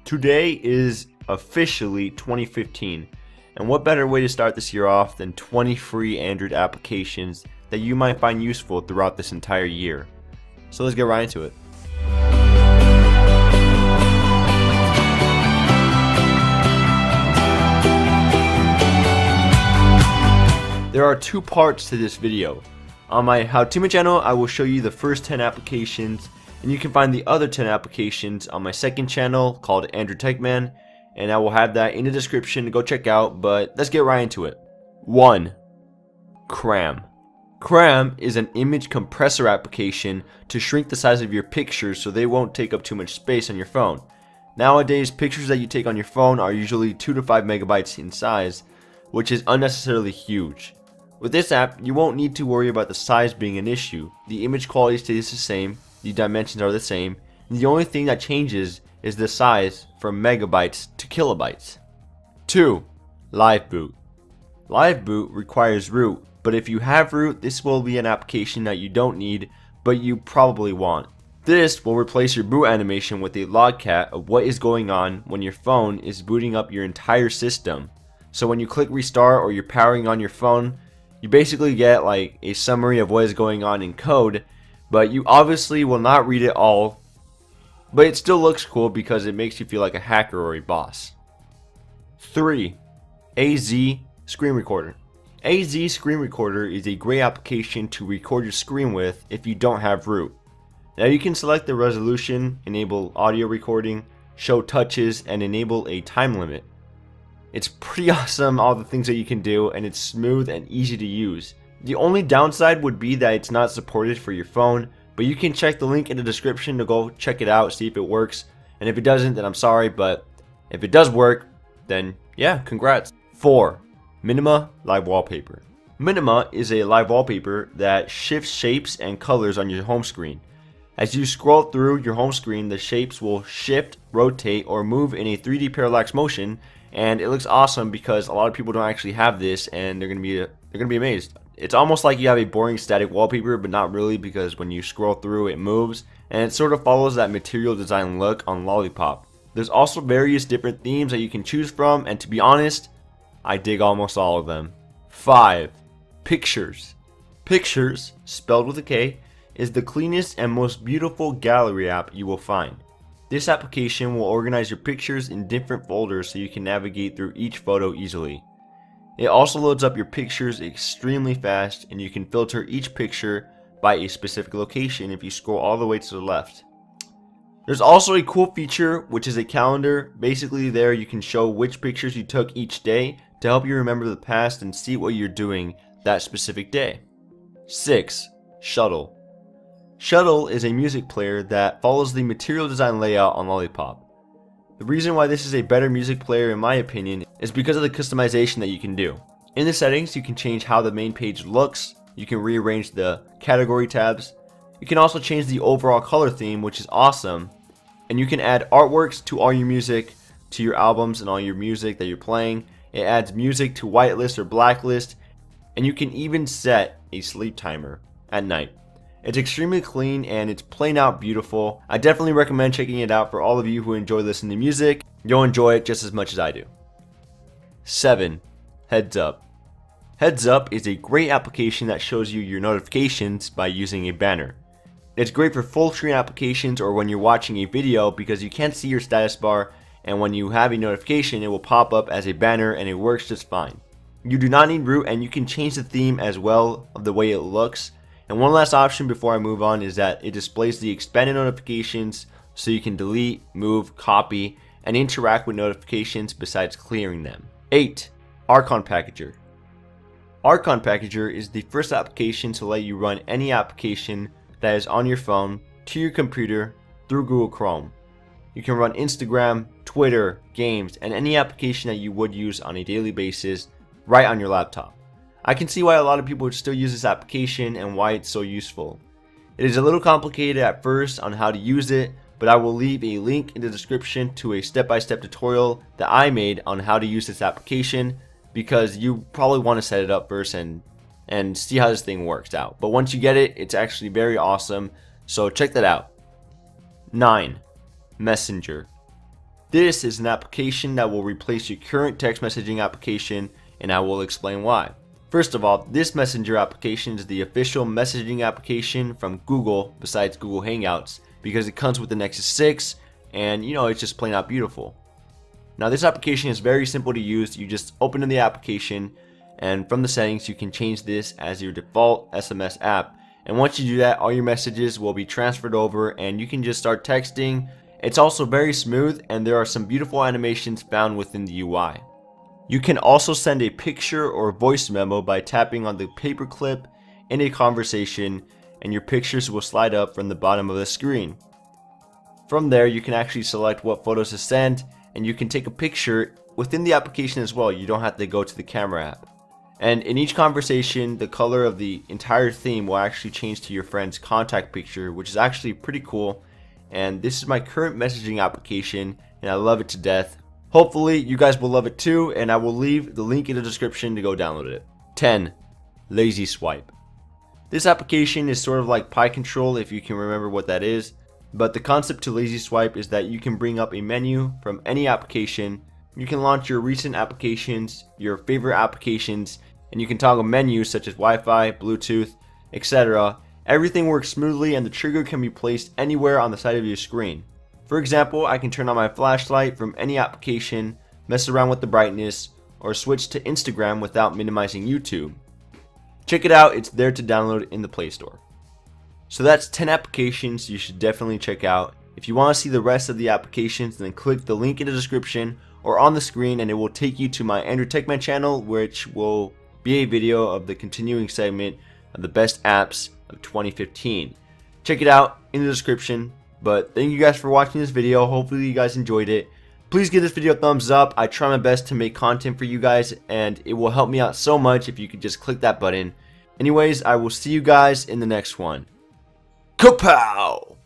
Today is officially 2015, and what better way to start this year off than 20 free Android applications that you might find useful throughout this entire year. So let's get right into it. There are two parts to this video. On my How To Me channel, I will show you the first 10 applications, and you can find the other 10 applications on my second channel called Android Tech Man, and I will have that in the description to go check out, but let's get right into it. 1. Cram. Cram is an image compressor application to shrink the size of your pictures so they won't take up too much space on your phone. Nowadays, pictures that you take on your phone are usually 2 to 5 megabytes in size, which is unnecessarily huge. With this app, you won't need to worry about the size being an issue. The image quality stays the same, the dimensions are the same, and the only thing that changes is the size from megabytes to kilobytes. 2. LiveBoot. LiveBoot requires root, but if you have root, this will be an application that you don't need, but you probably want. This will replace your boot animation with a logcat of what is going on when your phone is booting up your entire system. So when you click restart or you're powering on your phone, you basically get like a summary of what is going on in code, but you obviously will not read it all, but it still looks cool because it makes you feel like a hacker or a boss. 3. AZ Screen Recorder. AZ Screen Recorder is a great application to record your screen with if you don't have root. Now you can select the resolution, enable audio recording, show touches, and enable a time limit. It's pretty awesome, all the things that you can do, and it's smooth and easy to use. The only downside would be that it's not supported for your phone, but you can check the link in the description to go check it out, see if it works, and if it doesn't, then I'm sorry, but if it does work, then yeah, congrats. 4. Minima Live Wallpaper. Minima is a live wallpaper that shifts shapes and colors on your home screen. As you scroll through your home screen, the shapes will shift, rotate, or move in a 3D parallax motion, and it looks awesome because a lot of people don't actually have this, and they're gonna be amazed. It's almost like you have a boring static wallpaper, but not really, because when you scroll through it moves, and it sort of follows that material design look on Lollipop. There's also various different themes that you can choose from, and to be honest, I dig almost all of them. 5. Piktures. Piktures, spelled with a K, is the cleanest and most beautiful gallery app you will find. This application will organize your pictures in different folders so you can navigate through each photo easily. It also loads up your pictures extremely fast, and you can filter each picture by a specific location if you scroll all the way to the left. There's also a cool feature, which is a calendar. Basically there you can show which pictures you took each day to help you remember the past and see what you're doing that specific day. 6. Shuttle. Shuttle is a music player that follows the material design layout on Lollipop. The reason why this is a better music player in my opinion is because of the customization that you can do. In the settings, you can change how the main page looks, you can rearrange the category tabs, you can also change the overall color theme, which is awesome, and you can add artworks to all your music, to your albums and all your music that you're playing. It adds music to whitelist or blacklist, and you can even set a sleep timer at night. It's extremely clean and it's plain out beautiful. I definitely recommend checking it out for all of you who enjoy listening to music. You'll enjoy it just as much as I do. 7. Headsup. Headsup is a great application that shows you your notifications by using a banner. It's great for full screen applications or when you're watching a video because you can't see your status bar, and when you have a notification it will pop up as a banner and it works just fine. You do not need root, and you can change the theme as well of the way it looks. And one last option before I move on is that it displays the expanded notifications so you can delete, move, copy, and interact with notifications besides clearing them. 8. Archon Packager. Archon Packager is the first application to let you run any application that is on your phone to your computer through Google Chrome. You can run Instagram, Twitter, games, and any application that you would use on a daily basis right on your laptop. I can see why a lot of people would still use this application and why it's so useful. It is a little complicated at first on how to use it, but I will leave a link in the description to a step-by-step tutorial that I made on how to use this application, because you probably want to set it up first and see how this thing works out. But once you get it, it's actually very awesome, so check that out. 9. Messenger. This is an application that will replace your current text messaging application, and I will explain why. First of all, this messenger application is the official messaging application from Google besides Google Hangouts because it comes with the Nexus 6 and it's just plain out beautiful. Now this application is very simple to use. You just open in the application and from the settings you can change this as your default SMS app. And once you do that, all your messages will be transferred over and you can just start texting. It's also very smooth and there are some beautiful animations found within the UI. You can also send a picture or voice memo by tapping on the paperclip in a conversation and your pictures will slide up from the bottom of the screen. From there you can actually select what photos to send and you can take a picture within the application as well. You don't have to go to the camera app. And in each conversation the color of the entire theme will actually change to your friend's contact picture, which is actually pretty cool. And this is my current messaging application and I love it to death. Hopefully you guys will love it too, and I will leave the link in the description to go download it. 10. Lazy Swipe. This application is sort of like Pi Control if you can remember what that is, but the concept to Lazy Swipe is that you can bring up a menu from any application. You can launch your recent applications, your favorite applications, and you can toggle menus such as Wi-Fi, Bluetooth, etc. Everything works smoothly and the trigger can be placed anywhere on the side of your screen. For example, I can turn on my flashlight from any application, mess around with the brightness, or switch to Instagram without minimizing YouTube. Check it out, it's there to download in the Play Store. So that's 10 applications you should definitely check out. If you want to see the rest of the applications, then click the link in the description or on the screen and it will take you to my Andrew Techman channel, which will be a video of the continuing segment of the best apps of 2015. Check it out in the description. But thank you guys for watching this video. Hopefully you guys enjoyed it. Please give this video a thumbs up. I try my best to make content for you guys and it will help me out so much if you could just click that button. Anyways, I will see you guys in the next one. Kapow!